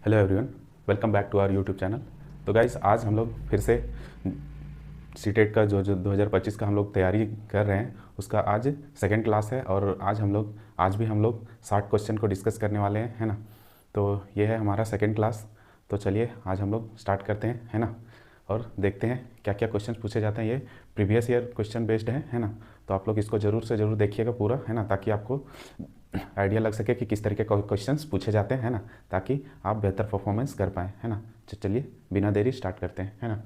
Hello everyone, welcome back to our YouTube channel. तो guys, आज हम लोग फिर से सीटेट का जो 2025 का हम लोग तैयारी कर रहे हैं उसका आज सेकंड क्लास है। और आज भी हम लोग 60 क्वेश्चन को डिस्कस करने वाले हैं, है ना। तो ये है हमारा सेकंड क्लास। तो चलिए आज हम लोग स्टार्ट करते हैं, है ना। और देखते हैं क्या क्या क्वेश्चन पूछे जाते हैं। ये प्रीवियस ईयर क्वेश्चन बेस्ड है ना। तो आप लोग इसको ज़रूर से ज़रूर देखिएगा पूरा, है ना, ताकि आपको आइडिया लग सके कि किस तरीके के क्वेश्चंस पूछे जाते हैं, है ना, ताकि आप बेहतर परफॉर्मेंस कर पाएँ, है ना। चलिए बिना देरी स्टार्ट करते हैं, है ना।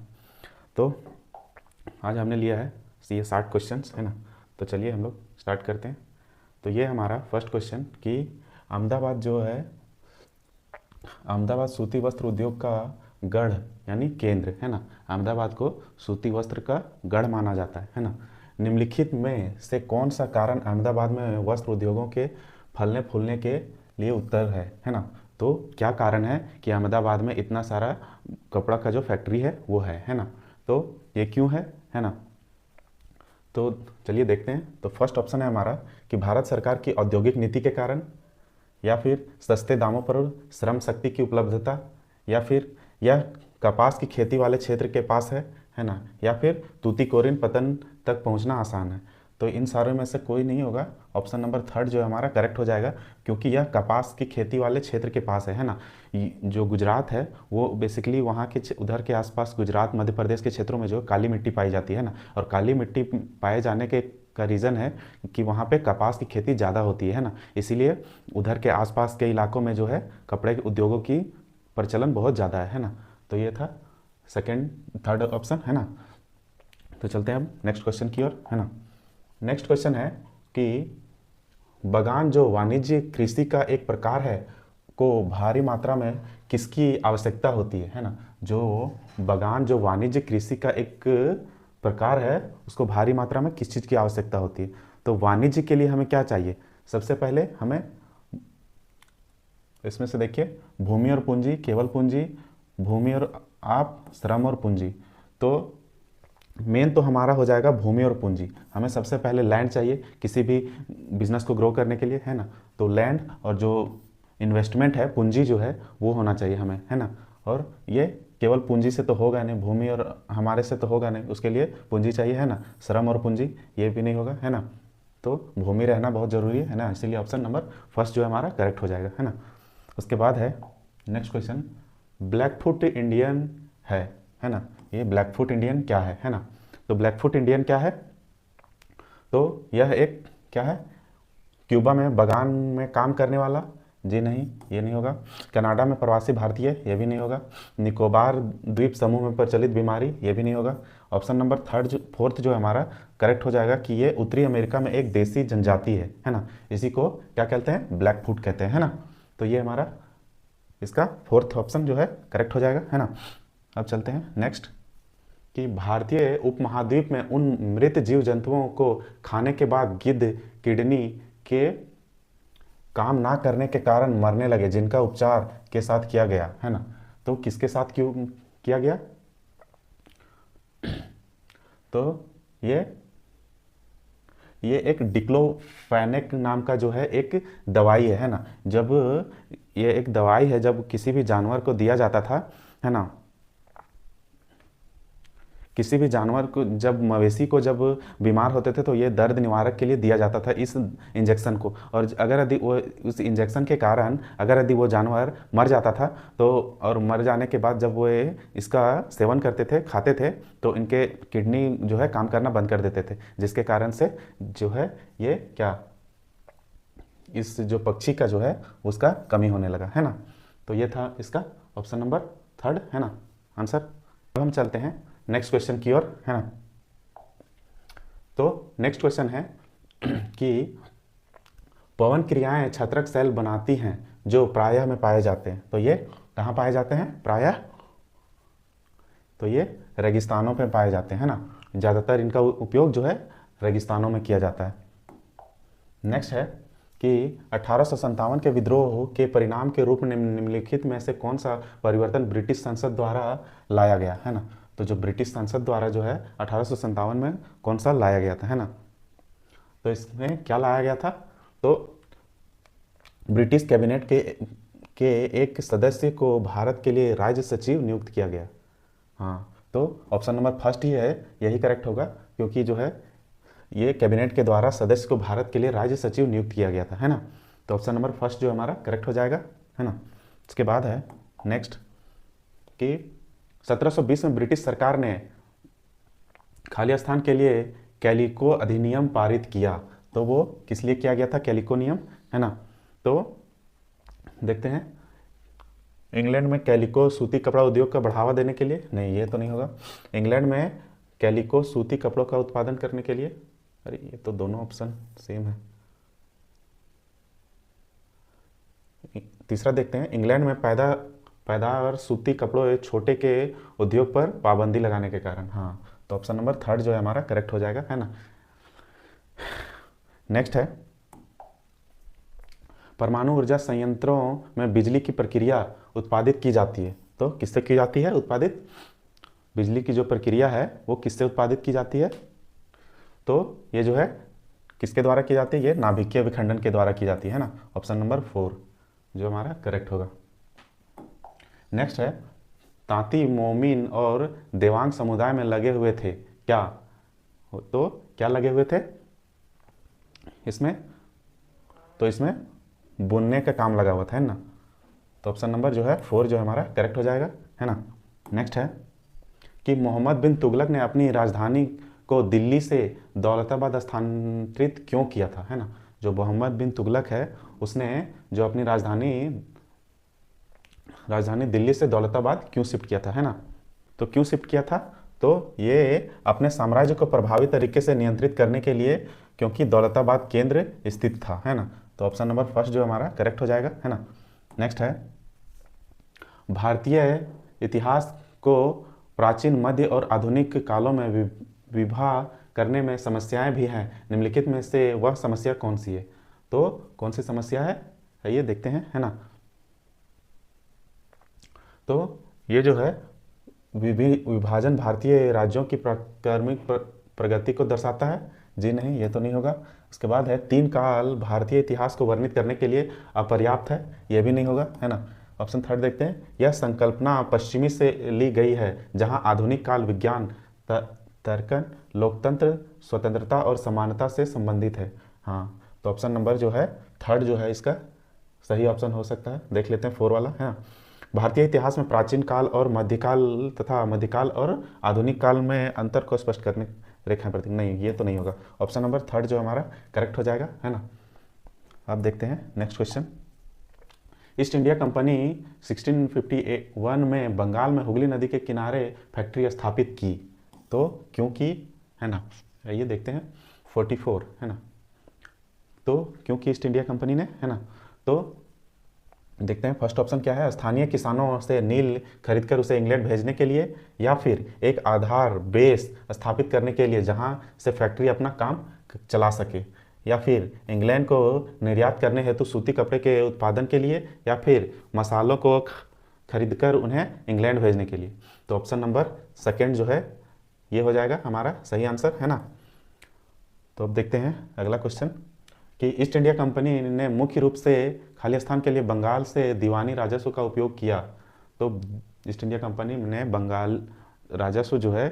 तो आज हमने लिया है ये 60 क्वेश्चंस, है ना। तो चलिए हम लोग स्टार्ट करते हैं। तो ये हमारा फर्स्ट क्वेश्चन कि अहमदाबाद जो है, अहमदाबाद सूती वस्त्र उद्योग का गढ़ यानी केंद्र, है ना। अहमदाबाद को सूती वस्त्र का गढ़ माना जाता है ना। निम्नलिखित में से कौन सा कारण अहमदाबाद में वस्त्र उद्योगों के फलने फूलने के लिए उत्तर है ना। तो क्या कारण है कि अहमदाबाद में इतना सारा कपड़ा का जो फैक्ट्री है वो है ना। तो ये क्यों है ना। तो चलिए देखते हैं। तो फर्स्ट ऑप्शन है हमारा कि भारत सरकार की औद्योगिक नीति के कारण, या फिर सस्ते दामों पर श्रम शक्ति की उपलब्धता, या फिर यह कपास की खेती वाले क्षेत्र के पास है ना, या फिर तूतीकोरिन पतन तक पहुंचना आसान है। तो इन सारों में से कोई नहीं होगा। ऑप्शन नंबर थर्ड जो है हमारा करेक्ट हो जाएगा, क्योंकि यह कपास की खेती वाले क्षेत्र के पास है ना। जो गुजरात है वो बेसिकली वहाँ के उधर के आसपास गुजरात मध्य प्रदेश के क्षेत्रों में जो काली मिट्टी पाई जाती है ना। और काली मिट्टी पाए जाने के का रीज़न है कि वहाँ पे कपास की खेती ज़्यादा होती है ना। इसीलिए उधर के आसपास के इलाकों में जो है कपड़े के उद्योगों की प्रचलन बहुत ज़्यादा है ना। तो ये था थर्ड ऑप्शन, है ना। तो चलते हैं अब नेक्स्ट क्वेश्चन की ओर, है ना। नेक्स्ट क्वेश्चन है कि बागान जो वाणिज्य कृषि का एक प्रकार है को भारी मात्रा में किसकी आवश्यकता होती है ना। जो बागान जो वाणिज्य कृषि का एक प्रकार है उसको भारी मात्रा में किस चीज़ की आवश्यकता होती है। तो वाणिज्य के लिए हमें क्या चाहिए। सबसे पहले हमें इसमें से देखिए, भूमि और पूंजी, केवल पूंजी, भूमि और आप, श्रम और पूंजी। तो मेन तो हमारा हो जाएगा भूमि और पूंजी। हमें सबसे पहले लैंड चाहिए किसी भी बिजनेस को ग्रो करने के लिए, है ना। तो लैंड और जो इन्वेस्टमेंट है, पूंजी जो है वो होना चाहिए हमें, है ना। और ये केवल पूंजी से तो होगा नहीं, भूमि और हमारे से तो होगा नहीं, उसके लिए पूंजी चाहिए, है ना। श्रम और पूंजी ये भी नहीं होगा, है ना। तो भूमि रहना बहुत ज़रूरी है ना। इसीलिए ऑप्शन नंबर फर्स्ट जो है हमारा करेक्ट हो जाएगा, है ना। उसके बाद है नेक्स्ट क्वेश्चन, ब्लैकफुट इंडियन है ना। ये ब्लैकफुट इंडियन क्या है ना। तो ब्लैकफुट इंडियन क्या है। तो यह एक क्या है, क्यूबा में बागान में काम करने वाला, जी नहीं, ये नहीं होगा। कनाडा में प्रवासी भारतीय, ये भी नहीं होगा। निकोबार द्वीप समूह में प्रचलित बीमारी, ये भी नहीं होगा। ऑप्शन नंबर फोर्थ जो है हमारा करेक्ट हो जाएगा कि ये उत्तरी अमेरिका में एक देसी जनजाति है ना। इसी को क्या कहते हैं, ब्लैकफुट कहते हैं, है ना। तो ये हमारा इसका फोर्थ ऑप्शन जो है करेक्ट हो जाएगा, है ना। अब चलते हैं नेक्स्ट कि भारतीय उपमहाद्वीप में उन मृत जीव जंतुओं को खाने के बाद गिद्ध किडनी के काम ना करने के कारण मरने लगे, जिनका उपचार के साथ किया गया, है ना। तो किसके साथ क्यों किया गया। तो ये एक डिक्लोफेनेक नाम का जो है एक दवाई है ना। जब ये एक दवाई है, जब किसी भी जानवर को दिया जाता था, है ना। किसी भी जानवर को, जब मवेशी को जब बीमार होते थे तो ये दर्द निवारक के लिए दिया जाता था इस इंजेक्शन को। और अगर यदि वो उस इंजेक्शन के कारण अगर यदि वो जानवर मर जाता था तो, और मर जाने के बाद जब वो इसका सेवन करते थे, खाते थे, तो इनके किडनी जो है काम करना बंद कर देते थे, जिसके कारण से जो है ये क्या, इस जो पक्षी का जो है उसका कमी होने लगा, है ना। तो ये था इसका ऑप्शन नंबर थर्ड, है ना, आंसर। अब हम चलते हैं नेक्स्ट क्वेश्चन की ओर, है ना। तो नेक्स्ट क्वेश्चन है कि पवन क्रियाएं छत्रक सेल बनाती हैं जो प्रायः में पाए जाते हैं। तो ये कहाँ पाए जाते हैं प्रायः। तो ये रेगिस्तानों पे पाए जाते हैं ना। ज़्यादातर इनका उपयोग जो है रेगिस्तानों में किया जाता है। नेक्स्ट है कि 1857 के विद्रोह के परिणाम के रूप में निम्नलिखित में से कौन सा परिवर्तन ब्रिटिश संसद द्वारा लाया गया, है ना। तो जो ब्रिटिश संसद द्वारा जो है 1857 में कौन सा लाया गया था, है ना। तो इसमें क्या लाया गया था। तो ब्रिटिश कैबिनेट के एक सदस्य को भारत के लिए राज्य सचिव नियुक्त किया गया। हाँ, तो ऑप्शन नंबर फर्स्ट ही है, यही करेक्ट होगा, क्योंकि जो है ये कैबिनेट के द्वारा सदस्य को भारत के लिए राज्य सचिव नियुक्त किया गया था, है ना। तो ऑप्शन नंबर फर्स्ट जो हमारा करेक्ट हो जाएगा, है ना। इसके बाद है नेक्स्ट कि 1720 में ब्रिटिश सरकार ने खालिस्तान के लिए कैलिको अधिनियम पारित किया। तो वो किस लिए किया गया था कैलिको नियम, है ना। तो देखते हैं, इंग्लैंड में कैलिको सूती कपड़ा उद्योग का बढ़ावा देने के लिए, नहीं ये तो नहीं होगा। इंग्लैंड में कैलिको सूती कपड़ों का उत्पादन करने के लिए, अरे ये तो दोनों ऑप्शन सेम है। तीसरा देखते हैं, इंग्लैंड में पैदावार सूती कपड़ों छोटे के उद्योग पर पाबंदी लगाने के कारण। हाँ, तो ऑप्शन नंबर थर्ड जो है हमारा करेक्ट हो जाएगा, है ना। नेक्स्ट है, परमाणु ऊर्जा संयंत्रों में बिजली की प्रक्रिया उत्पादित की जाती है। तो किससे की जाती है उत्पादित? बिजली की जो प्रक्रिया है वो किससे उत्पादित की जाती है? तो ये जो है किसके द्वारा की जाती है? ये नाभिकीय विखंडन के द्वारा की जाती है ना। ऑप्शन नंबर 4 जो हमारा करेक्ट होगा। नेक्स्ट है, तांती, मोमिन और देवांग समुदाय में लगे हुए थे क्या? तो क्या लगे हुए थे इसमें? तो इसमें बुनने का काम लगा हुआ था, है ना। तो ऑप्शन नंबर जो है 4 जो हमारा करेक्ट हो जाएगा, है ना। नेक्स्ट है कि मोहम्मद बिन तुगलक ने अपनी राजधानी को दिल्ली से दौलताबाद स्थानांतरित क्यों किया था, है ना। जो मोहम्मद बिन तुगलक है उसने जो अपनी राजधानी दिल्ली से दौलताबाद क्यों शिफ्ट किया था, है ना। तो क्यों शिफ्ट किया था? तो ये अपने साम्राज्य को प्रभावी तरीके से नियंत्रित करने के लिए, क्योंकि दौलताबाद केंद्र स्थित था, है ना। तो ऑप्शन नंबर फर्स्ट जो हमारा करेक्ट हो जाएगा, है ना। नेक्स्ट है, भारतीय इतिहास को प्राचीन, मध्य और आधुनिक कालों में विवाह करने में समस्याएं भी हैं। निम्नलिखित में से वह समस्या कौन सी है? तो कौन सी समस्या है ये देखते हैं, है ना। तो ये जो है विभाजन भारतीय राज्यों की क्रमिक प्रगति को दर्शाता है। जी नहीं, ये तो नहीं होगा। उसके बाद है, 3 काल भारतीय इतिहास को वर्णित करने के लिए अपर्याप्त है, ये भी नहीं होगा, है ना। ऑप्शन थर्ड देखते हैं, यह संकल्पना पश्चिमी से ली गई है जहां आधुनिक काल विज्ञान, तर्कन, लोकतंत्र, स्वतंत्रता और समानता से संबंधित है। हाँ, तो ऑप्शन नंबर जो है थर्ड जो है इसका सही ऑप्शन हो सकता है। देख लेते हैं 4 वाला, है ना। भारतीय इतिहास में प्राचीन काल और मध्यकाल तथा मध्यकाल और आधुनिक काल में अंतर को स्पष्ट करने रेखाएं प्रतीक, नहीं ये तो नहीं होगा। ऑप्शन नंबर थर्ड जो हमारा करेक्ट हो जाएगा, है ना। अब देखते हैं next question. East India company 1651 में बंगाल में हुगली नदी के किनारे फैक्ट्री स्थापित की। तो क्यों की, है ना। ये देखते हैं 44, है ना। तो क्योंकि ईस्ट इंडिया कंपनी ने, है ना। तो देखते हैं फर्स्ट ऑप्शन क्या है, स्थानीय किसानों से नील खरीदकर उसे इंग्लैंड भेजने के लिए, या फिर एक आधार बेस स्थापित करने के लिए जहां से फैक्ट्री अपना काम चला सके, या फिर इंग्लैंड को निर्यात करने हेतु सूती कपड़े के उत्पादन के लिए, या फिर मसालों को खरीदकर उन्हें इंग्लैंड भेजने के लिए। तो ऑप्शन नंबर सेकेंड जो है ये हो जाएगा हमारा सही आंसर, है ना। तो अब देखते हैं अगला क्वेश्चन कि ईस्ट इंडिया कंपनी ने मुख्य रूप से खालिस्तान के लिए बंगाल से दीवानी राजस्व का उपयोग किया। तो ईस्ट इंडिया कंपनी ने बंगाल राजस्व जो है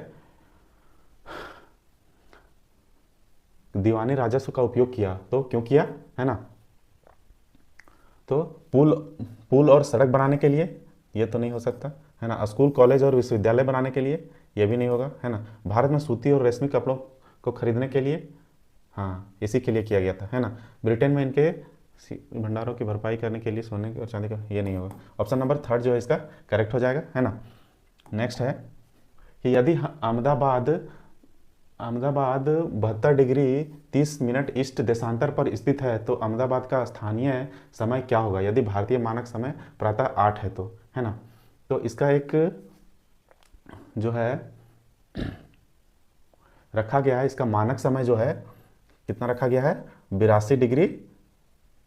दीवानी राजस्व का उपयोग किया। तो क्यों किया, है ना। तो पुल और सड़क बनाने के लिए, ये तो नहीं हो सकता, है ना। स्कूल, कॉलेज और विश्वविद्यालय बनाने के लिए, ये भी नहीं होगा, है ना। भारत में सूती और रेशमी कपड़ों को खरीदने के लिए, हाँ इसी के लिए किया गया था, है ना। ब्रिटेन में इनके भंडारों की भरपाई करने के लिए सोने और चांदी का, ये नहीं होगा। ऑप्शन नंबर थर्ड जो है इसका करेक्ट हो जाएगा, है ना। नेक्स्ट है कि यदि अहमदाबाद 72 डिग्री 30 मिनट ईस्ट देशांतर पर स्थित है तो अहमदाबाद का स्थानीय समय क्या होगा यदि भारतीय मानक समय प्रातः 8 है तो, है ना। तो इसका एक जो है रखा गया है, इसका मानक समय जो है कितना रखा गया है, 82 डिग्री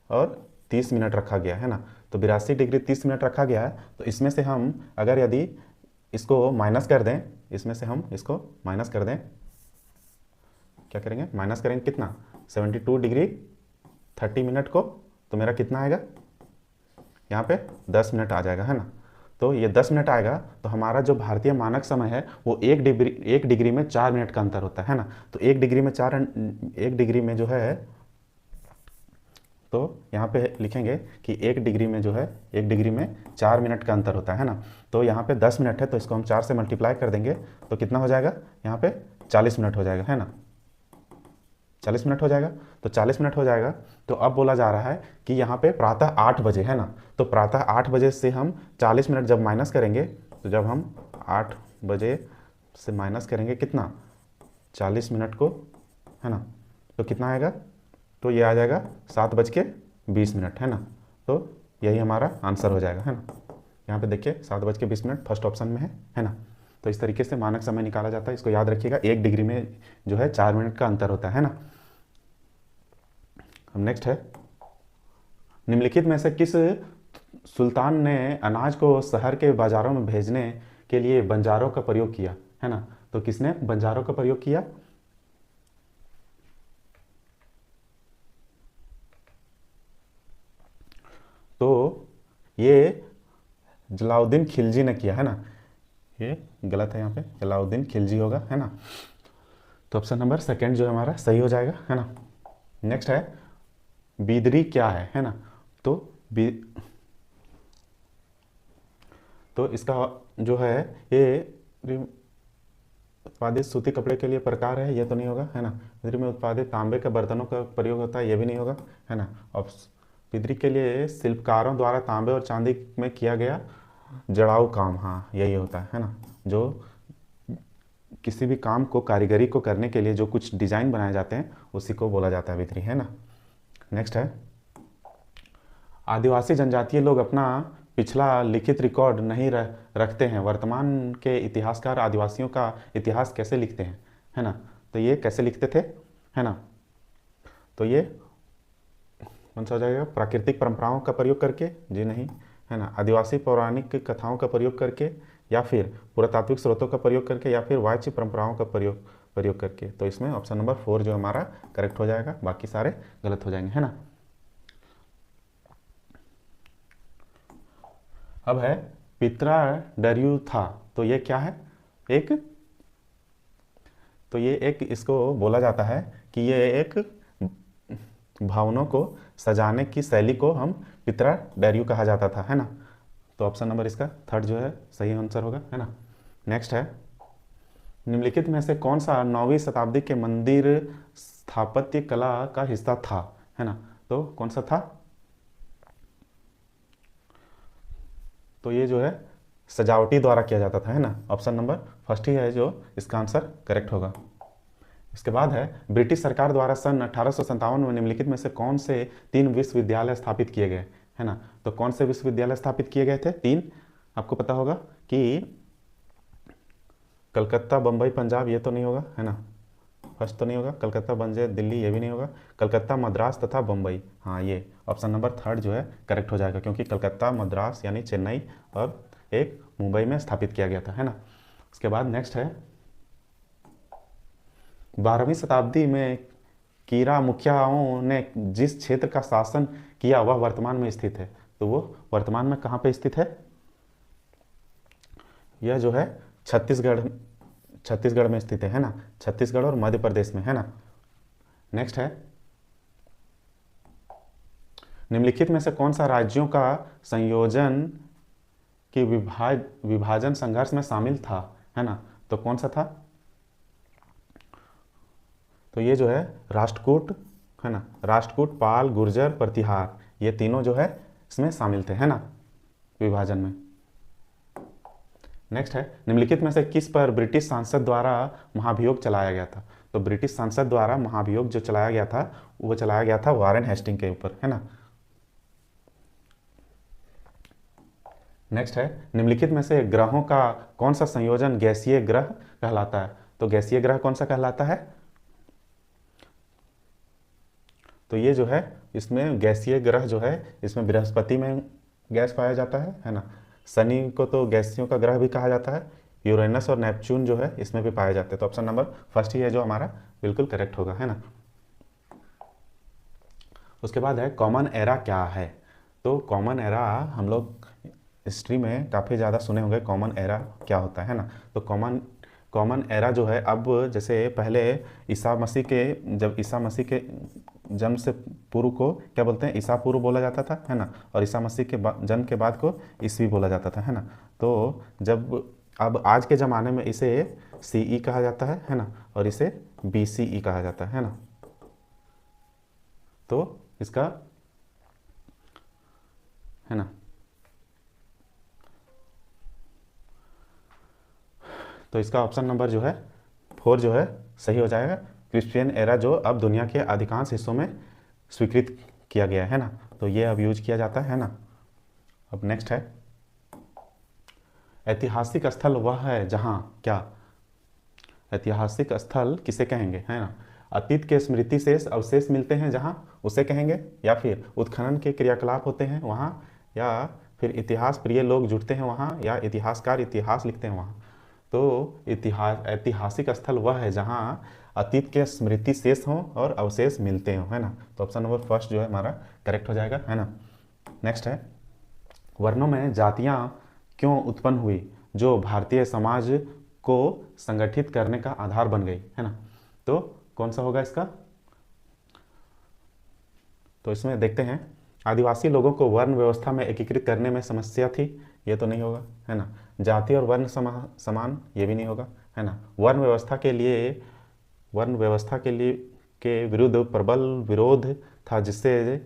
और 30 मिनट रखा गया है ना। तो 82 डिग्री 30 मिनट रखा गया है। तो इसमें से हम अगर यदि इसको माइनस कर दें, इसमें से हम इसको माइनस कर दें, क्या करेंगे, माइनस करेंगे कितना, 72 डिग्री 30 मिनट को, तो मेरा कितना आएगा, यहाँ पे 10 मिनट आ जाएगा, है ना। तो ये 10 मिनट आएगा, तो हमारा जो भारतीय मानक समय है वो 1 डिग्री में 4 मिनट का अंतर होता है ना। तो 1 डिग्री में जो है, तो यहाँ पे लिखेंगे कि 1 डिग्री में जो है 1 डिग्री में 4 मिनट का अंतर होता है ना। तो यहाँ पे 10 मिनट है, तो इसको हम 4 से मल्टीप्लाई कर देंगे तो कितना हो जाएगा, यहाँ पे 40 मिनट हो जाएगा, है ना। 40 मिनट हो जाएगा। तो 40 मिनट हो जाएगा, तो अब बोला जा रहा है कि यहाँ पे प्रातः 8 बजे, है ना। तो प्रातः 8 बजे से हम 40 मिनट जब माइनस करेंगे, तो जब हम 8 बजे से माइनस करेंगे कितना, 40 मिनट को, है ना, तो कितना आएगा, तो ये आ जाएगा 7:20, है ना। तो यही हमारा आंसर हो जाएगा, है ना। यहाँ पे देखिए 7:20 फर्स्ट ऑप्शन में है ना। तो इस तरीके से मानक समय निकाला जाता है, इसको याद रखिएगा। 1 डिग्री में जो है 4 मिनट का अंतर होता है ना। अब नेक्स्ट है, निम्नलिखित में से किस सुल्तान ने अनाज को शहर के बाजारों में भेजने के लिए बंजारों का प्रयोग किया, है ना। तो किसने बंजारों का प्रयोग किया, तो ये जलाउद्दीन खिलजी ने किया, है ना। ये गलत है, यहाँ पे जलाउद्दीन खिलजी होगा, है ना। तो ऑप्शन नंबर सेकंड जो हमारा सही हो जाएगा, है ना। नेक्स्ट है, बिदरी क्या है ना। तो इसका जो है ये उत्पादित सूती कपड़े के लिए प्रकार है, ये तो नहीं होगा, है ना। बिदरी में उत्पादित तांबे के बर्तनों का प्रयोग होता है, ये भी नहीं होगा, है ना। और बिदरी के लिए शिल्पकारों द्वारा तांबे और चांदी में किया गया जड़ाऊ काम, हाँ यही होता है ना। जो किसी भी काम को कारीगरी को करने के लिए जो कुछ डिजाइन बनाए जाते हैं उसी को बोला जाता है बिदरी, है ना। नेक्स्ट है, आदिवासी जनजातीय लोग अपना पिछला लिखित रिकॉर्ड नहीं रखते हैं, वर्तमान के इतिहासकार आदिवासियों का इतिहास कैसे लिखते हैं, है ना। तो ये कैसे लिखते थे, है ना। तो ये कौन सा हो जाएगा, प्राकृतिक परंपराओं का प्रयोग करके, जी नहीं, है ना। आदिवासी पौराणिक कथाओं का प्रयोग करके, या फिर पुरातात्विक स्रोतों का प्रयोग करके, या फिर वाच्य परंपराओं का प्रयोग करके। तो इसमें ऑप्शन नंबर 4 जो हमारा करेक्ट हो जाएगा, बाकी सारे गलत हो जाएंगे, है ना। अब है पित्रा डर्यू था, तो ये क्या है, तो ये एक इसको बोला जाता है कि ये एक भावनों को सजाने की शैली को हम पित्रा डर्यू कहा जाता था, है ना। तो ऑप्शन नंबर इसका थर्ड जो है सही आंसर होगा, है ना। नेक्स्ट है, निम्नलिखित में से कौन सा 9वीं शताब्दी के मंदिर स्थापत्य कला का हिस्सा था, है ना। तो कौन सा था, तो ये जो है सजावटी द्वारा किया जाता था, है ना। ऑप्शन नंबर फर्स्ट ही है जो इसका आंसर करेक्ट होगा। इसके बाद है, ब्रिटिश सरकार द्वारा सन 1857 में निम्नलिखित में से कौन से 3 विश्वविद्यालय स्थापित किए गए, है ना। तो कौन से विश्वविद्यालय स्थापित किए गए थे 3, आपको पता होगा कि कलकत्ता, बम्बई, पंजाब, ये तो नहीं होगा, है ना। फर्स्ट तो नहीं होगा, कलकत्ता, बंजे, दिल्ली, ये भी नहीं होगा। कलकत्ता, मद्रास तथा बम्बई, हाँ ये ऑप्शन नंबर थर्ड जो है करेक्ट हो जाएगा, क्योंकि कलकत्ता, मद्रास यानी चेन्नई और एक मुंबई में स्थापित किया गया था, है ना। उसके बाद नेक्स्ट है, 12वीं शताब्दी में कीरा मुखियाओं ने जिस क्षेत्र का शासन किया वह वर्तमान में स्थित है, तो वो वर्तमान में कहाँ पे स्थित है, यह जो है छत्तीसगढ़ में स्थित है ना। छत्तीसगढ़ और मध्य प्रदेश में, है ना। नेक्स्ट है, निम्नलिखित में से कौन सा राज्यों का संयोजन की विभाजन संघर्ष में शामिल था, है ना। तो कौन सा था, तो ये जो है राष्ट्रकूट, है ना। राष्ट्रकूट, पाल, गुर्जर, प्रतिहार, ये तीनों जो है इसमें शामिल थे, है ना, विभाजन में। नेक्स्ट है, निम्नलिखित में से किस पर ब्रिटिश सांसद द्वारा महाभियोग चलाया गया था। तो ब्रिटिश सांसद द्वारा महाभियोग जो चलाया गया था वो चलाया गया था वारेन हेस्टिंग के ऊपर, है ना। नेक्स्ट है, निम्नलिखित में से ग्रहों का कौन सा संयोजन गैसीय ग्रह कहलाता है। तो गैसीय ग्रह कौन सा कहलाता है, तो ये जो है इसमें गैसीय ग्रह जो है इसमें बृहस्पति में गैस पाया जाता है ना। शनि को तो गैसियों का ग्रह भी कहा जाता है। यूरेनस और नेपच्यून जो है इसमें भी पाए जाते हैं। तो ऑप्शन नंबर फर्स्ट ही है जो हमारा बिल्कुल करेक्ट होगा, है ना। उसके बाद है कॉमन एरा क्या है। तो कॉमन एरा हम लोग हिस्ट्री में काफ़ी ज़्यादा सुने होंगे, कॉमन एरा क्या होता है ना। तो कॉमन कॉमन एरा जो है, अब जैसे पहले ईसा मसीह के जब ईसा मसीह के जन्म से पूर्व को क्या बोलते हैं, ईसा पूर्व बोला जाता था, है ना। और ईसा मसीह के जन्म के बाद को ईसवी बोला जाता था, है ना। तो जब अब आज के ज़माने में इसे सीई कहा जाता है ना, और इसे बीसीई कहा जाता है ना। तो इसका है ना, तो इसका ऑप्शन नंबर जो है 4 जो है सही हो जाएगा। क्रिश्चियन एरा जो अब दुनिया के अधिकांश हिस्सों में स्वीकृत किया गया है ना, तो ये अब यूज किया जाता है ना। अब नेक्स्ट है, ऐतिहासिक स्थल वह है जहाँ क्या, ऐतिहासिक स्थल किसे कहेंगे, है ना। अतीत के स्मृति शेष अवशेष मिलते हैं जहाँ, उसे कहेंगे, या फिर उत्खनन के क्रियाकलाप होते हैं वहाँ, या फिर इतिहास प्रिय लोग जुटते हैं वहाँ, या इतिहासकार इतिहास लिखते हैं वहाँ। तो ऐतिहासिक स्थल वह है जहाँ अतीत के स्मृति शेष हों और अवशेष मिलते हों, है ना। तो ऑप्शन नंबर फर्स्ट जो है हमारा करेक्ट हो जाएगा, है ना। नेक्स्ट है, वर्णों में जातियाँ क्यों उत्पन्न हुई जो भारतीय समाज को संगठित करने का आधार बन गई, है ना। तो कौन सा होगा इसका, तो इसमें देखते हैं, आदिवासी लोगों को वर्ण व्यवस्था में एकीकृत करने में समस्या थी, ये तो नहीं होगा, है ना। जाति और वर्ण समान, ये भी नहीं होगा, है ना। वर्ण व्यवस्था के लिए के विरुद्ध प्रबल विरोध था, जिससे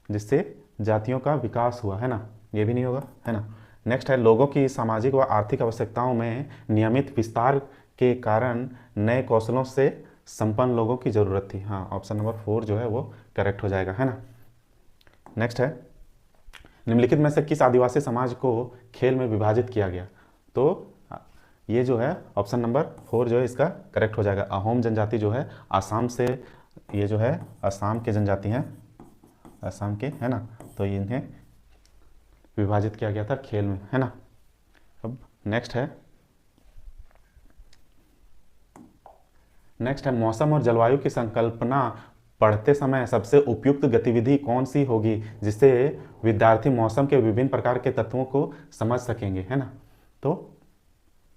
जिससे जातियों का विकास हुआ, है ना, ये भी नहीं होगा, है ना। नेक्स्ट है, लोगों की सामाजिक व आर्थिक आवश्यकताओं में नियमित विस्तार के कारण नए कौशलों से संपन्न लोगों की ज़रूरत थी। हाँ, ऑप्शन नंबर 4 जो है वो करेक्ट हो जाएगा, है ना। नेक्स्ट है, निम्नलिखित में से किस आदिवासी समाज को खेल में विभाजित किया गया। तो ये जो है ऑप्शन नंबर 4 जो है इसका करेक्ट हो जाएगा। अहोम जनजाति जो है आसाम से, ये जो है असम के जनजाति हैं, असम के, है ना। तो इन्हें विभाजित किया गया था खेल में, है ना। अब नेक्स्ट है मौसम और जलवायु की संकल्पना पढ़ते समय सबसे उपयुक्त गतिविधि कौन सी होगी जिससे विद्यार्थी मौसम के विभिन्न प्रकार के तत्वों को समझ सकेंगे, है ना। तो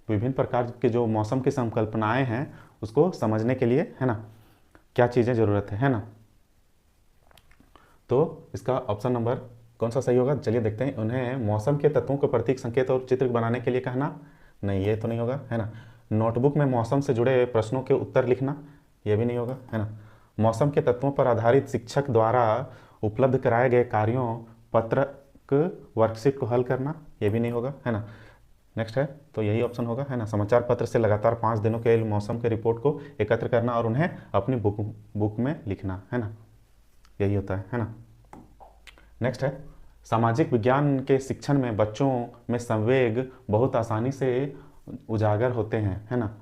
विभिन्न प्रकार के जो मौसम की संकल्पनाएं हैं उसको समझने के लिए, है ना, क्या चीज़ें ज़रूरत है ना। तो इसका ऑप्शन नंबर कौन सा सही होगा, चलिए देखते हैं। उन्हें मौसम के तत्वों को प्रतीक, संकेत और चित्र बनाने के लिए कहना, नहीं ये तो नहीं होगा, है ना। नोटबुक में मौसम से जुड़े प्रश्नों के उत्तर लिखना, ये भी नहीं होगा, है ना। मौसम के तत्वों पर आधारित शिक्षक द्वारा उपलब्ध कराए गए कार्यों पत्रक वर्कशीट को हल करना, ये भी नहीं होगा, है ना। नेक्स्ट है, तो यही ऑप्शन होगा, है ना। समाचार पत्र से लगातार 5 दिनों के मौसम के रिपोर्ट को एकत्र करना और उन्हें अपनी बुक में लिखना, है ना, यही होता है ना। नेक्स्ट है, सामाजिक विज्ञान के शिक्षण में बच्चों में संवेग बहुत आसानी से उजागर होते हैं, है ना,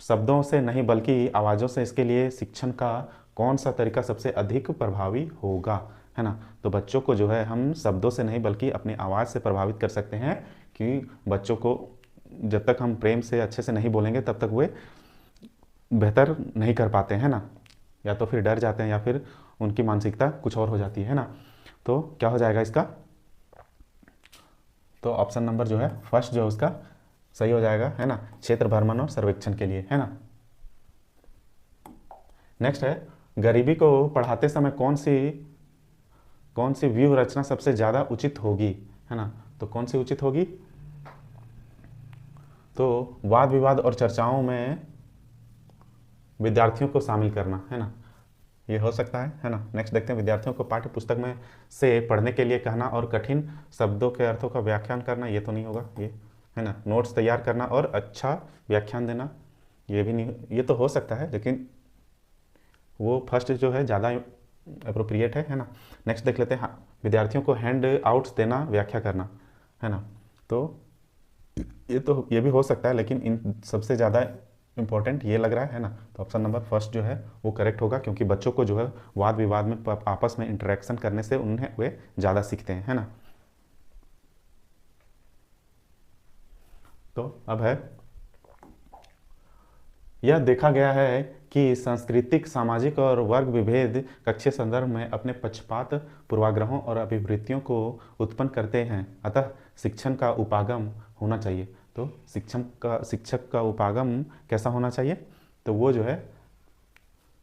शब्दों से नहीं बल्कि आवाज़ों से। इसके लिए शिक्षण का कौन सा तरीका सबसे अधिक प्रभावी होगा, है ना। तो बच्चों को जो है हम शब्दों से नहीं बल्कि अपनी आवाज़ से प्रभावित कर सकते हैं, कि बच्चों को जब तक हम प्रेम से अच्छे से नहीं बोलेंगे तब तक वे बेहतर नहीं कर पाते हैं ना, या तो फिर डर जाते हैं या फिर उनकी मानसिकता कुछ और हो जाती है ना। तो क्या हो जाएगा इसका, तो ऑप्शन नंबर जो है फर्स्ट जो है उसका सही हो जाएगा, है ना, क्षेत्र भ्रमण और सर्वेक्षण के लिए, है ना। नेक्स्ट है, गरीबी को पढ़ाते समय कौन सी व्यूह रचना सबसे ज़्यादा उचित होगी, है ना। तो कौन सी उचित होगी, तो वाद विवाद और चर्चाओं में विद्यार्थियों को शामिल करना, है ना, ये हो सकता है ना। नेक्स्ट देखते हैं, विद्यार्थियों को पाठ्य पुस्तक में से पढ़ने के लिए कहना और कठिन शब्दों के अर्थों का व्याख्यान करना, ये तो नहीं होगा ये, है ना। नोट्स तैयार करना और अच्छा व्याख्यान देना, ये भी नहीं, ये तो हो सकता है लेकिन वो फर्स्ट जो है ज़्यादा अप्रोप्रिएट है ना। नेक्स्ट देख लेते हैं, हाँ, विद्यार्थियों को हैंड आउट्स देना, व्याख्या करना, है ना। तो ये भी हो सकता है लेकिन इन सबसे ज़्यादा इंपॉर्टेंट ये लग रहा है ना। तो ऑप्शन नंबर फर्स्ट जो है वो करेक्ट होगा, क्योंकि बच्चों को जो है वाद विवाद में आपस में इंटरेक्शन करने से उन्हें वे ज़्यादा सीखते हैं, है ना। तो अब है, यह देखा गया है कि सांस्कृतिक, सामाजिक और वर्ग विभेद कक्षीय संदर्भ में अपने पक्षपात, पूर्वाग्रहों और अभिवृत्तियों को उत्पन्न करते हैं। अतः शिक्षण का उपागम होना चाहिए। तो शिक्षक का उपागम कैसा होना चाहिए? तो वो जो है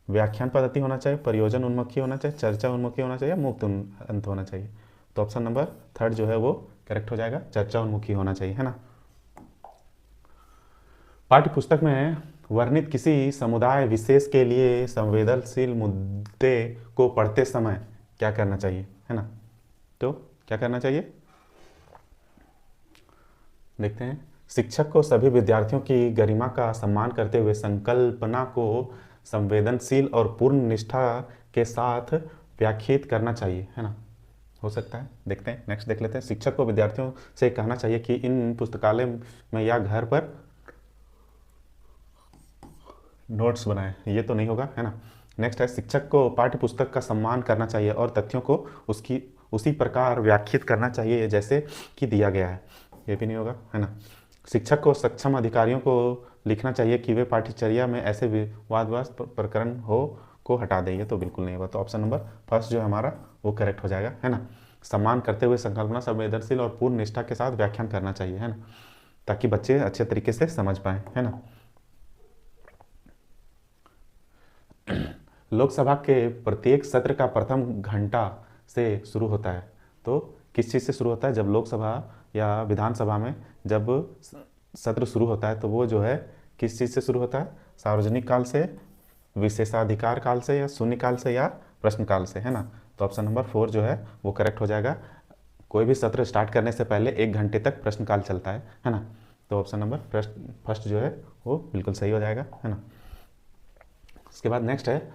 व्याख्यान पद्धति होना चाहिए, प्रयोजन उन्मुखी होना चाहिए, चर्चा उन्मुखी होना चाहिए, मुक्त अंत होना चाहिए। तो ऑप्शन नंबर 3 जो है वो करेक्ट हो जाएगा, चर्चा उन्मुखी होना चाहिए, है ना। पाठ्य पुस्तक में वर्णित किसी समुदाय विशेष के लिए संवेदनशील मुद्दे को पढ़ते समय क्या करना चाहिए, है ना। तो क्या करना चाहिए, देखते हैं। शिक्षक को सभी विद्यार्थियों की गरिमा का सम्मान करते हुए संकल्पना को संवेदनशील और पूर्ण निष्ठा के साथ व्याख्यात करना चाहिए, है ना। हो सकता है, देखते हैं, नेक्स्ट देख लेते हैं। शिक्षक को विद्यार्थियों से कहना चाहिए कि इन पुस्तकालय में या घर पर नोट्स बनाएं। ये तो नहीं होगा, है ना। नेक्स्ट है, शिक्षक को पाठ्य पुस्तक का सम्मान करना चाहिए और तथ्यों को उसी प्रकार व्याख्यात करना चाहिए जैसे कि दिया गया है। ये भी नहीं होगा, है ना। शिक्षक को सक्षम अधिकारियों को लिखना चाहिए कि वे पाठ्यचर्या में ऐसे विवादग्रस्त प्रकरण को हटा दें। ये तो बिल्कुल नहीं होगा। तो ऑप्शन नंबर 1 जो है हमारा वो करेक्ट हो जाएगा, है ना। सम्मान करते हुए संकल्पना संवेदनशील और पूर्ण निष्ठा के साथ व्याख्यान करना चाहिए, है ना, ताकि बच्चे अच्छे तरीके से समझ पाएं, है ना। लोकसभा के प्रत्येक सत्र का प्रथम घंटा से शुरू होता है। तो किस चीज़ से शुरू होता है? जब लोकसभा या विधानसभा में जब सत्र शुरू होता है तो वो जो है किस चीज़ से शुरू होता है? सार्वजनिक काल से, विशेषाधिकार काल से, या शून्यकाल से, या प्रश्नकाल से, है ना। तो ऑप्शन नंबर 4 जो है वो करेक्ट हो जाएगा। कोई भी सत्र स्टार्ट करने से पहले 1 घंटे तक प्रश्नकाल चलता है ना। तो ऑप्शन नंबर फर्स्ट जो है वो बिल्कुल सही हो जाएगा, है ना। उसके बाद नेक्स्ट है,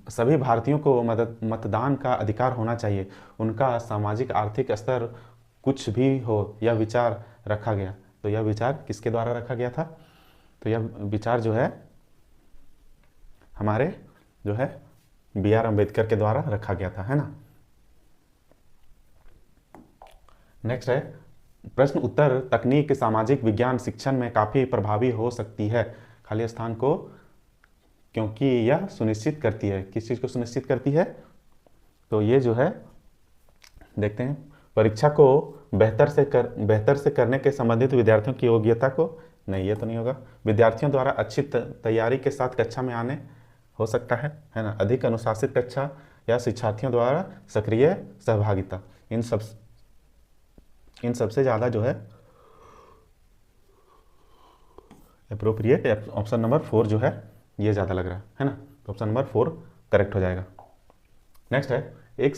सभी भारतीयों को मतदान का अधिकार होना चाहिए। उनका सामाजिक आर्थिक स्तर कुछ भी हो, यह विचार रखा गया। तो यह विचार किसके द्वारा रखा गया था? तो यह विचार जो है हमारे जो है B.R. अम्बेडकर के द्वारा रखा गया था, है ना। नेक्स्ट है, प्रश्न उत्तर तकनीक सामाजिक विज्ञान शिक्षण में काफ़ी प्रभावी हो सकती है खाली स्थान को, क्योंकि यह सुनिश्चित करती है। किस चीज़ को सुनिश्चित करती है? तो ये जो है देखते हैं, परीक्षा को बेहतर से करने के संबंधित विद्यार्थियों की योग्यता को, नहीं ये तो नहीं होगा। विद्यार्थियों द्वारा अच्छी तैयारी के साथ कक्षा में आने, हो सकता है ना। अधिक अनुशासित कक्षा या शिक्षार्थियों द्वारा सक्रिय सहभागिता, इन सबसे ज़्यादा जो है अप्रोप्रिएट ऑप्शन नंबर 4 जो है ये ज़्यादा लग रहा है ना। तो ऑप्शन नंबर 4 करेक्ट हो जाएगा। नेक्स्ट है, एक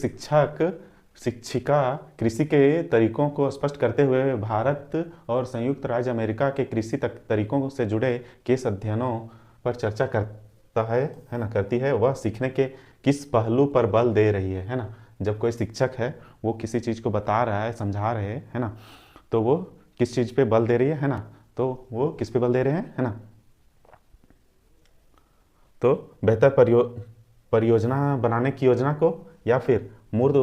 शिक्षिका कृषि के तरीकों को स्पष्ट करते हुए भारत और संयुक्त राज्य अमेरिका के कृषि तरीकों से जुड़े केस अध्ययनों पर चर्चा करती है। वह सीखने के किस पहलू पर बल दे रही है ना। जब कोई शिक्षक है वो किसी चीज़ को बता रहा है, समझा रहे हैं, है ना, तो वो किस चीज़ पे बल दे रही है ना। तो वो किस पे बल दे रहे हैं, है ना। तो बेहतर परियोजना बनाने की योजना को, या फिर मूर्त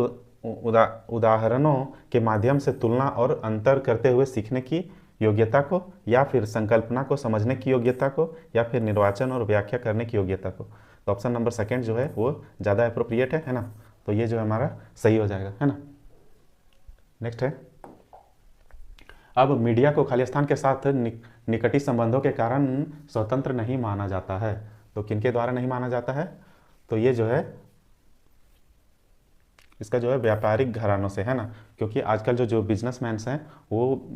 उदाहरणों के माध्यम से तुलना और अंतर करते हुए सीखने की योग्यता को, या फिर संकल्पना को समझने की योग्यता को, या फिर निर्वाचन और व्याख्या करने की योग्यता को। तो ऑप्शन नंबर 2 जो है वो ज़्यादा अप्रोप्रिएट है ना। तो ये जो है हमारा सही हो जाएगा, है ना। नेक्स्ट है, अब मीडिया को खाली स्थान के साथ निकटी संबंधों के कारण स्वतंत्र नहीं माना जाता है। तो किनके द्वारा नहीं माना जाता है? तो ये जो है इसका जो है व्यापारिक घरानों से, है ना, क्योंकि आजकल जो बिजनेसमैन्स हैं वो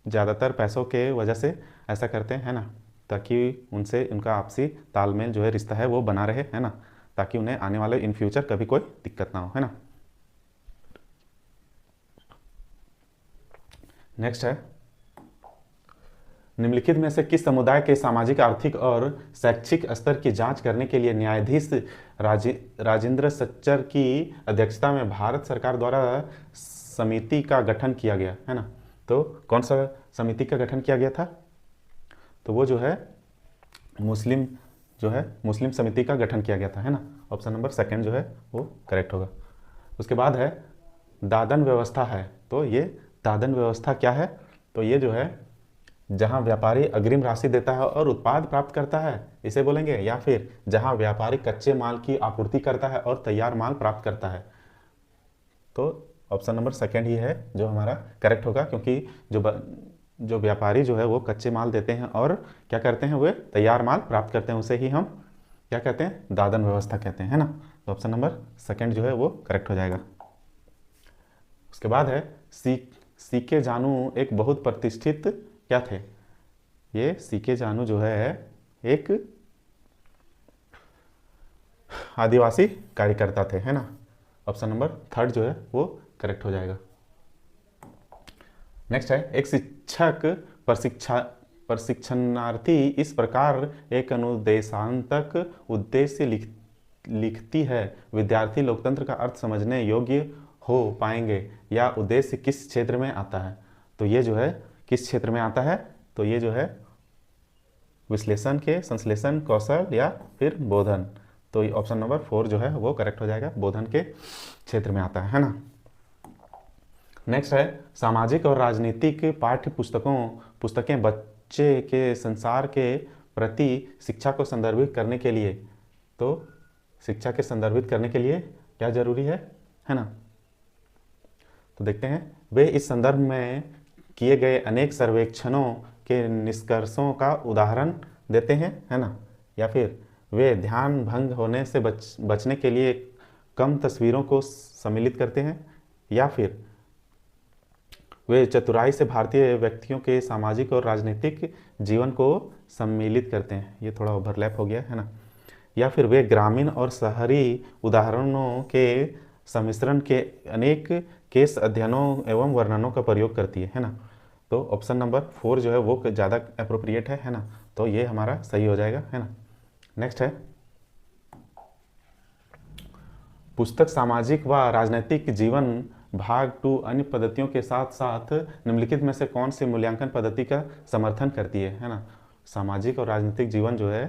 ज़्यादातर पैसों के वजह से ऐसा करते हैं, है ना, ताकि उनसे उनका आपसी तालमेल जो है रिश्ता है वो बना रहे, है ना, ताकि उन्हें आने वाले इन फ्यूचर कभी कोई दिक्कत ना हो, है ना। नेक्स्ट है, निम्नलिखित में से किस समुदाय के सामाजिक, आर्थिक और शैक्षिक स्तर की जांच करने के लिए न्यायाधीश राजेंद्र सच्चर की अध्यक्षता में भारत सरकार द्वारा समिति का गठन किया गया, है ना। तो कौन सा समिति का गठन किया गया था? तो वो जो है मुस्लिम समिति का गठन किया गया था, है ना। ऑप्शन नंबर 2 जो है वो करेक्ट होगा। उसके बाद है दादन व्यवस्था है। तो ये दादन व्यवस्था क्या है? तो ये जो है जहां व्यापारी अग्रिम राशि देता है और उत्पाद प्राप्त करता है, इसे बोलेंगे। या फिर जहां व्यापारी कच्चे माल की आपूर्ति करता है और तैयार माल प्राप्त करता है। तो ऑप्शन नंबर सेकंड ही है जो हमारा करेक्ट होगा, क्योंकि जो व्यापारी जो है वो कच्चे माल देते हैं और क्या करते हैं, वे तैयार माल प्राप्त करते हैं, उसे ही हम क्या कहते हैं, दादन व्यवस्था कहते हैं, है ना। तो ऑप्शन नंबर सेकंड जो है वो करेक्ट हो जाएगा। उसके बाद है सीके जानू एक बहुत प्रतिष्ठित क्या थे। ये सीके जानू जो है एक आदिवासी कार्यकर्ता थे, है ना। ऑप्शन नंबर थर्ड जो है वो करेक्ट हो जाएगा। नेक्स्ट है, एक शिक्षक प्रशिक्षणार्थी इस प्रकार एक अनुदेशांतक उद्देश्य लिखती है, विद्यार्थी लोकतंत्र का अर्थ समझने योग्य हो पाएंगे, या उद्देश्य किस क्षेत्र में आता है। तो ये जो है किस क्षेत्र में आता है, तो ये जो है विश्लेषण के संश्लेषण कौशल या फिर बोधन। तो ऑप्शन नंबर 4 जो है वो करेक्ट हो जाएगा, बोधन के क्षेत्र में आता है ना। नेक्स्ट है, सामाजिक और राजनीतिक पाठ्य पुस्तकें बच्चे के संसार के प्रति शिक्षा को संदर्भित करने के लिए, तो शिक्षा के संदर्भित करने के लिए क्या जरूरी है ना। तो देखते हैं, वे इस संदर्भ में किए गए अनेक सर्वेक्षणों के निष्कर्षों का उदाहरण देते हैं, है ना। या फिर वे ध्यान भंग होने से बचने के लिए कम तस्वीरों को सम्मिलित करते हैं, या फिर वे चतुराई से भारतीय व्यक्तियों के सामाजिक और राजनीतिक जीवन को सम्मिलित करते हैं। ये थोड़ा ओवरलैप हो गया, है ना। या फिर वे ग्रामीण और शहरी उदाहरणों के सम्मिश्रण के अनेक केस अध्ययनों एवं वर्णनों का प्रयोग करती है ना। तो ऑप्शन नंबर 4 जो है वो ज़्यादा अप्रोप्रिएट है ना। तो ये हमारा सही हो जाएगा, है ना। नेक्स्ट है, पुस्तक सामाजिक व राजनीतिक जीवन भाग 2 अन्य पद्धतियों के साथ साथ निम्नलिखित में से कौन सी मूल्यांकन पद्धति का समर्थन करती है ना। सामाजिक और राजनीतिक जीवन जो है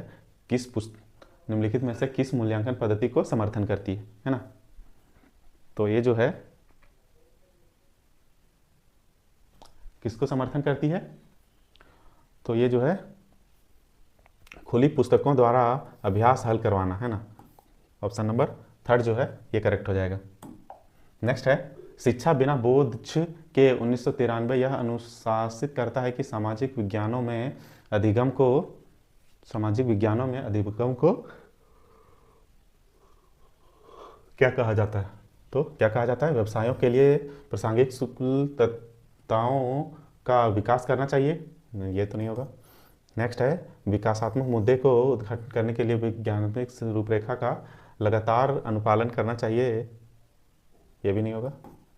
निम्नलिखित में से किस मूल्यांकन पद्धति को समर्थन करती है ना। तो ये जो है किसको समर्थन करती है, तो ये जो है खुली पुस्तकों द्वारा अभ्यास हल करवाना, है ना। ऑप्शन नंबर 3 जो है ये करेक्ट हो जाएगा। नेक्स्ट है, शिक्षा बिना बोझ के 1993 यह अनुशासित करता है कि सामाजिक विज्ञानों में अधिगम को क्या कहा जाता है। तो क्या कहा जाता है, व्यवसायों के लिए प्रासंगिक सुलभताओं का विकास करना चाहिए, ये तो नहीं होगा। नेक्स्ट है, विकासात्मक मुद्दे को उद्घाटन करने के लिए वैज्ञानिक रूपरेखा का लगातार अनुपालन करना चाहिए, ये भी नहीं होगा।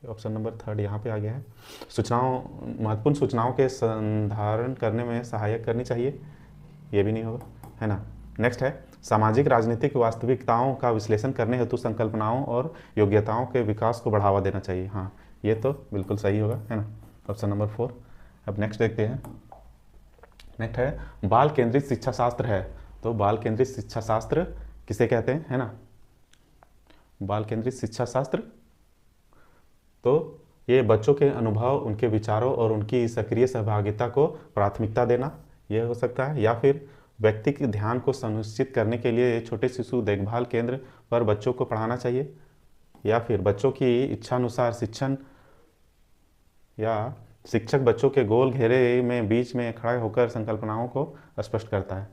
ऑप्शन नंबर 3 यहाँ पे आ गया है। महत्वपूर्ण सूचनाओं के संधारण करने में सहायक करनी चाहिए, ये भी नहीं होगा, है ना। नेक्स्ट है, सामाजिक राजनीतिक वास्तविकताओं का विश्लेषण करने हेतु संकल्पनाओं और योग्यताओं के विकास को बढ़ावा देना चाहिए, हाँ ये तो बिल्कुल सही होगा, है ना। Option number 4। अब नेक्स्ट देखते हैं। नेक्स्ट है, बाल केंद्रित शिक्षा शास्त्र है। तो बाल केंद्रित शिक्षा शास्त्र किसे कहते हैं, है ना। बाल केंद्रित शिक्षा शास्त्र, तो ये बच्चों के अनुभव, उनके विचारों और उनकी सक्रिय सहभागिता को प्राथमिकता देना, यह हो सकता है। या फिर व्यक्ति के ध्यान को सुनिश्चित करने के लिए छोटे शिशु देखभाल केंद्र पर बच्चों को पढ़ाना चाहिए। या फिर बच्चों की इच्छानुसार शिक्षण, या शिक्षक बच्चों के गोल घेरे में बीच में खड़ा होकर संकल्पनाओं को स्पष्ट करता है।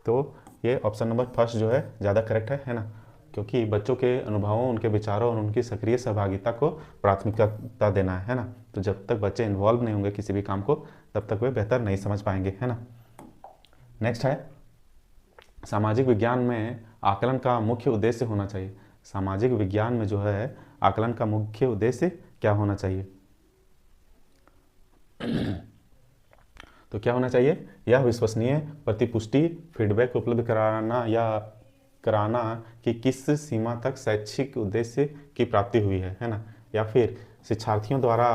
तो ये ऑप्शन नंबर 1 जो है ज़्यादा करेक्ट है ना, क्योंकि बच्चों के अनुभवों, उनके विचारों और उनकी सक्रिय सहभागिता को प्राथमिकता देना है ना। तो जब तक बच्चे इन्वॉल्व नहीं होंगे किसी भी काम को, तब तक वे बेहतर नहीं समझ पाएंगे, है ना। नेक्स्ट है, सामाजिक विज्ञान में आकलन का मुख्य उद्देश्य होना चाहिए। सामाजिक विज्ञान में जो है आकलन का मुख्य उद्देश्य क्या होना चाहिए, तो क्या होना चाहिए, यह विश्वसनीय प्रतिपुष्टि फीडबैक उपलब्ध कराना कि किस सीमा तक शैक्षिक उद्देश्य की प्राप्ति हुई है ना। या फिर शिक्षार्थियों द्वारा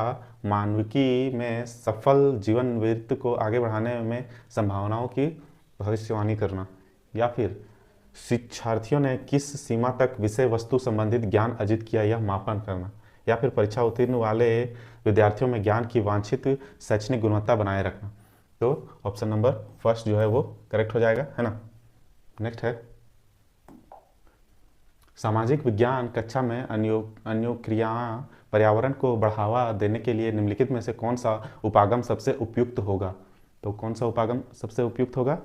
मानविकी में सफल जीवन वृत्त को आगे बढ़ाने में संभावनाओं की भविष्यवाणी करना। या फिर शिक्षार्थियों ने किस सीमा तक विषय वस्तु संबंधित ज्ञान अर्जित किया, यह मापन करना। या फिर परीक्षा उत्तीर्ण वाले विद्यार्थियों में ज्ञान की वांछित शैक्षणिक गुणवत्ता बनाए रखना। तो ऑप्शन नंबर फर्स्ट जो है वो करेक्ट हो जाएगा, है ना। नेक्स्ट है सामाजिक विज्ञान कक्षा में अनुक्रिया पर्यावरण को बढ़ावा देने के लिए निम्नलिखित में से कौन सा उपागम सबसे उपयुक्त होगा। तो कौन सा उपागम सबसे उपयुक्त होगा।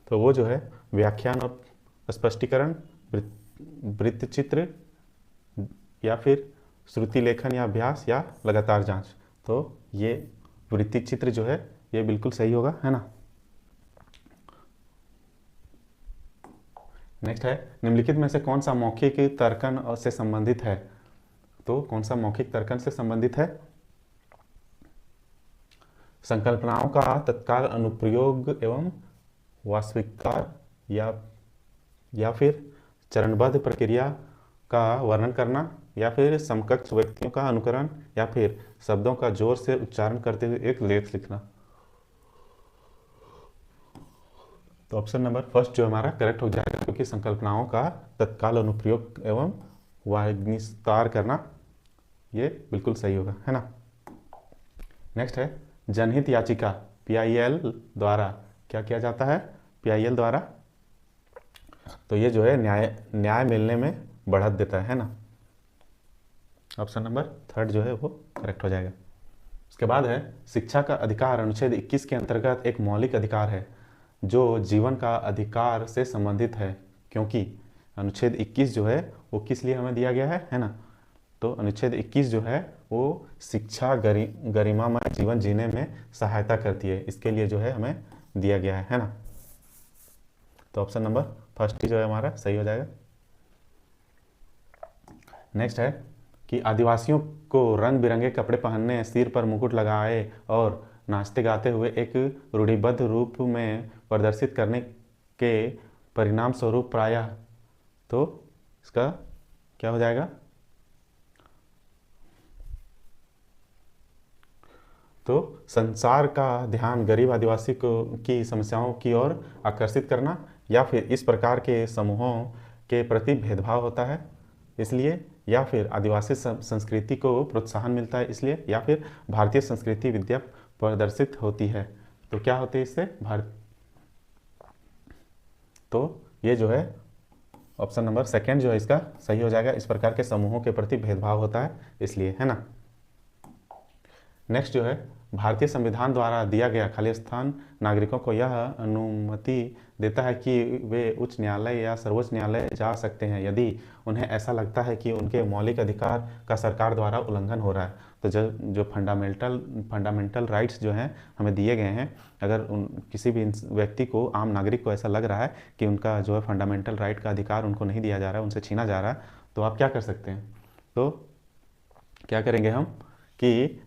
तो वो जो है व्याख्यान और स्पष्टीकरण, वृत्तचित्र, या फिर श्रुति लेखन या अभ्यास, या लगातार जांच। तो ये वृत्तचित्र जो है ये बिल्कुल सही होगा, है ना। नेक्स्ट है निम्नलिखित में से कौन सा मौखिक तर्कन से संबंधित है। तो कौन सा मौखिक तर्कन से संबंधित है। संकल्पनाओं का तत्काल अनुप्रयोग एवं वास्तविकता, या फिर चरणबद्ध प्रक्रिया का वर्णन करना, या फिर समकक्ष व्यक्तियों का अनुकरण, या फिर शब्दों का जोर से उच्चारण करते हुए एक लेख लिखना। तो ऑप्शन नंबर फर्स्ट जो हमारा करेक्ट हो जाएगा, क्योंकि संकल्पनाओं का तत्काल अनुप्रयोग एवं विस्तार करना ये बिल्कुल सही होगा, है ना। नेक्स्ट है जनहित याचिका PIL द्वारा क्या किया जाता है। PIL द्वारा तो ये जो है न्याय मिलने में बढ़त देता है ना। ऑप्शन नंबर थर्ड जो है वो करेक्ट हो जाएगा। उसके बाद है शिक्षा का अधिकार अनुच्छेद 21 के अंतर्गत एक मौलिक अधिकार है जो जीवन का अधिकार से संबंधित है, क्योंकि अनुच्छेद 21 जो है वो किस लिए हमें दिया गया है ना। तो अनुच्छेद 21 जो है वो शिक्षा गरिमामय जीवन जीने में सहायता करती है, इसके लिए जो है हमें दिया गया है ना। तो ऑप्शन नंबर फर्स्ट ही जो है हमारा सही हो जाएगा। नेक्स्ट है कि आदिवासियों को रंग बिरंगे कपड़े पहनने, सिर पर मुकुट लगाए और नाचते गाते हुए एक रूढ़िबद्ध रूप में प्रदर्शित करने के परिणाम स्वरूप प्रायः, तो इसका क्या हो जाएगा। तो संसार का ध्यान गरीब आदिवासी की समस्याओं की ओर आकर्षित करना, या फिर इस प्रकार के समूहों के प्रति भेदभाव होता है इसलिए, या फिर आदिवासी संस्कृति को प्रोत्साहन मिलता है इसलिए, या फिर भारतीय संस्कृति विद्या प्रदर्शित होती है। तो क्या होते हैं इससे तो ये जो है ऑप्शन नंबर सेकेंड जो है इसका सही हो जाएगा। इस प्रकार के समूहों के प्रति भेदभाव होता है इसलिए, है ना। नेक्स्ट जो है भारतीय संविधान द्वारा दिया गया खालिस्तान नागरिकों को यह अनुमति देता है कि वे उच्च न्यायालय या सर्वोच्च न्यायालय जा सकते हैं यदि उन्हें ऐसा लगता है कि उनके मौलिक अधिकार का सरकार द्वारा उल्लंघन हो रहा है। तो जो फंडामेंटल राइट्स जो हैं हमें दिए गए हैं, अगर किसी भी व्यक्ति को, आम नागरिक को ऐसा लग रहा है कि उनका जो है फंडामेंटल राइट का अधिकार उनको नहीं दिया जा रहा है, उनसे छीना जा रहा है, तो आप क्या कर सकते हैं। तो क्या करेंगे हम कि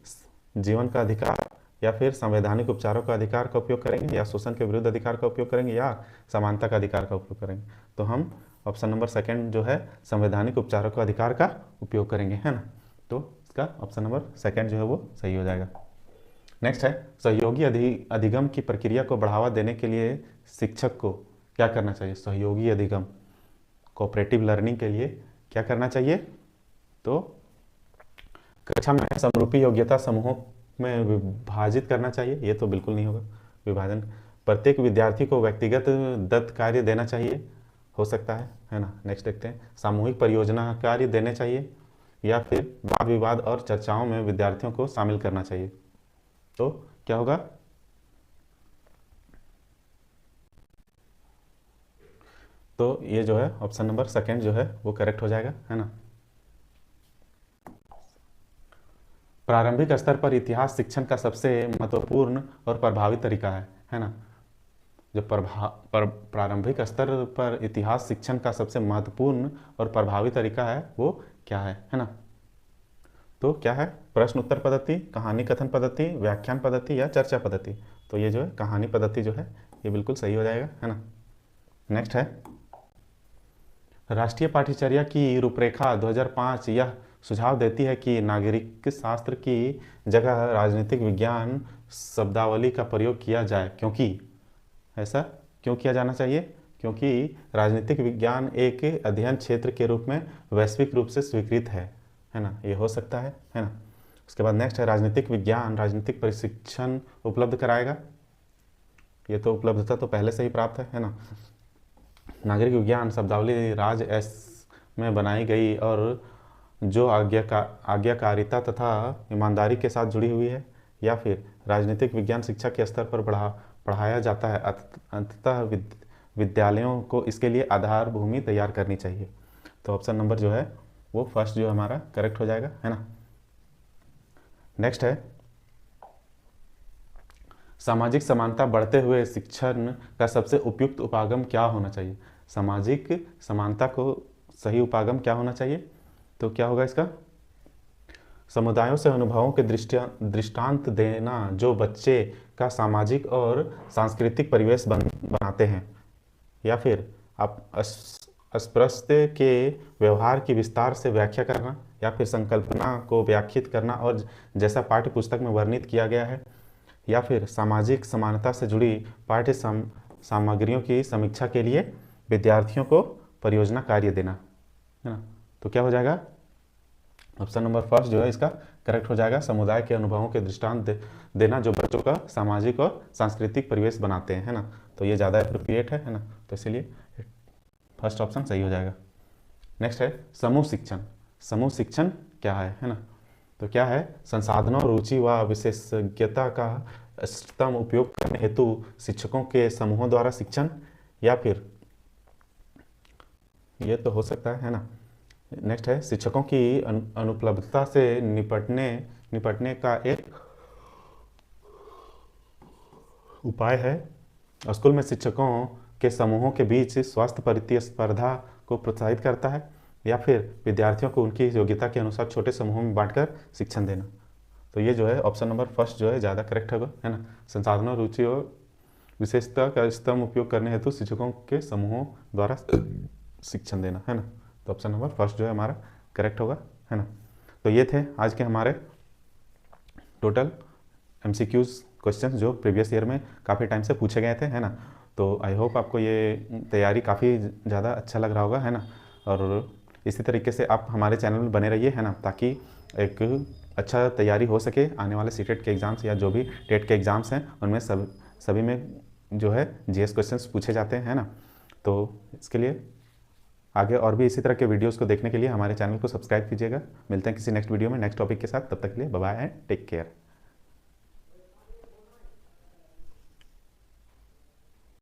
जीवन का अधिकार, या फिर संवैधानिक उपचारों का अधिकार का उपयोग करेंगे, या शोषण के विरुद्ध अधिकार का उपयोग करेंगे, या समानता का अधिकार का उपयोग करेंगे। तो हम ऑप्शन नंबर सेकंड जो है संवैधानिक उपचारों का अधिकार का उपयोग करेंगे, है ना। तो इसका ऑप्शन नंबर सेकंड जो है वो सही हो जाएगा। नेक्स्ट है सहयोगी अधिगम की प्रक्रिया को बढ़ावा देने के लिए शिक्षक को क्या करना चाहिए। सहयोगी अधिगम, कोऑपरेटिव लर्निंग के लिए क्या करना चाहिए। तो कक्षा में समरूपी योग्यता समूहों में विभाजित करना चाहिए, ये तो बिल्कुल नहीं होगा विभाजन। प्रत्येक विद्यार्थी को व्यक्तिगत दत्त कार्य देना चाहिए, हो सकता है ना। नेक्स्ट देखते हैं सामूहिक परियोजना कार्य देने चाहिए, या फिर वाद विवाद और चर्चाओं में विद्यार्थियों को शामिल करना चाहिए। तो क्या होगा। तो ये जो है ऑप्शन नंबर सेकंड जो है वो करेक्ट हो जाएगा, है ना। प्रारंभिक स्तर पर इतिहास शिक्षण का सबसे महत्वपूर्ण और प्रभावी तरीका है ना। जो प्रारंभिक स्तर पर इतिहास शिक्षण का सबसे महत्वपूर्ण और प्रभावी तरीका है वो क्या है ना। तो क्या है, प्रश्न उत्तर पद्धति, कहानी कथन पद्धति, व्याख्यान पद्धति, या चर्चा पद्धति। तो ये जो है कहानी पद्धति जो है ये बिल्कुल सही हो जाएगा, है ना। नेक्स्ट है राष्ट्रीय पाठ्यचर्या की रूपरेखा 2005 यह सुझाव देती है कि नागरिक शास्त्र की जगह राजनीतिक विज्ञान शब्दावली का प्रयोग किया जाए, क्योंकि ऐसा क्यों किया जाना चाहिए। क्योंकि राजनीतिक विज्ञान एक अध्ययन क्षेत्र के रूप में वैश्विक रूप से स्वीकृत है ना, ये हो सकता है ना। उसके बाद नेक्स्ट है राजनीतिक विज्ञान राजनीतिक प्रशिक्षण उपलब्ध कराएगा। ये तो उपलब्धता तो पहले से ही प्राप्त है ना। नागरिक विज्ञान शब्दावली राज एस में बनाई गई और जो आज्ञाकारिता तथा ईमानदारी के साथ जुड़ी हुई है, या फिर राजनीतिक विज्ञान शिक्षा के स्तर पर पढ़ाया जाता है। अंततः विद्यालयों को इसके लिए आधार भूमि तैयार करनी चाहिए। तो ऑप्शन नंबर जो है वो फर्स्ट जो हमारा करेक्ट हो जाएगा, है ना। नेक्स्ट है सामाजिक समानता बढ़ते हुए शिक्षण का सबसे उपयुक्त उपागम क्या होना चाहिए। सामाजिक समानता को सही उपागम क्या होना चाहिए, तो क्या होगा इसका, समुदायों से अनुभवों के दृष्टांत देना जो बच्चे का सामाजिक और सांस्कृतिक परिवेश बनाते हैं, या फिर आप अस्पृश्य के व्यवहार की विस्तार से व्याख्या करना, या फिर संकल्पना को व्याख्यात करना और जैसा पाठ्य पुस्तक में वर्णित किया गया है, या फिर सामाजिक समानता से जुड़ी पाठ्य सामग्रियों की समीक्षा के लिए विद्यार्थियों को परियोजना कार्य देना, है ना। तो क्या हो जाएगा, ऑप्शन नंबर फर्स्ट जो है इसका करेक्ट हो जाएगा, समुदाय के अनुभवों के दृष्टांत देना जो बच्चों का सामाजिक और सांस्कृतिक परिवेश बनाते हैं, है ना। तो ये ज़्यादा एप्रोप्रिएट है ना, तो इसीलिए फर्स्ट ऑप्शन सही हो जाएगा। नेक्स्ट है समूह शिक्षण। समूह शिक्षण क्या है ना, तो क्या है, संसाधनों रुचि व विशेषज्ञता का इष्टतम उपयोग करने हेतु शिक्षकों के समूहों द्वारा शिक्षण, या फिर ये तो हो सकता है ना। नेक्स्ट है शिक्षकों की अनुपलब्धता से निपटने का एक उपाय है। स्कूल में शिक्षकों के समूहों के बीच स्वास्थ्य प्रतिस्पर्धा को प्रोत्साहित करता है, या फिर विद्यार्थियों को उनकी योग्यता के अनुसार छोटे समूहों में बांटकर शिक्षण देना। तो ये जो है ऑप्शन नंबर फर्स्ट जो है ज़्यादा करेक्ट होगा, है ना। संसाधनों रुचि और विशेषता का इष्टतम उपयोग करने हेतु शिक्षकों के समूहों द्वारा शिक्षण देना, है ना। तो ऑप्शन नंबर फर्स्ट जो है हमारा करेक्ट होगा, है ना। तो ये थे आज के हमारे टोटल MCQs क्वेश्चंस जो प्रीवियस ईयर में काफ़ी टाइम से पूछे गए थे, है ना। तो आई होप आपको ये तैयारी काफ़ी ज़्यादा अच्छा लग रहा होगा, है ना। और इसी तरीके से आप हमारे चैनल में बने रहिए, है ना, ताकि एक अच्छा तैयारी हो सके आने वाले सीटेट के एग्ज़ाम्स या जो भी टेट के एग्ज़ाम्स हैं उनमें सभी में जो है GS क्वेश्चंस पूछे जाते हैं, है ना। तो इसके लिए आगे और भी इसी तरह के वीडियोस को देखने के लिए हमारे चैनल को सब्सक्राइब कीजिएगा। मिलते हैं किसी नेक्स्ट वीडियो में नेक्स्ट टॉपिक के साथ, तब तक के लिए bye bye and take care.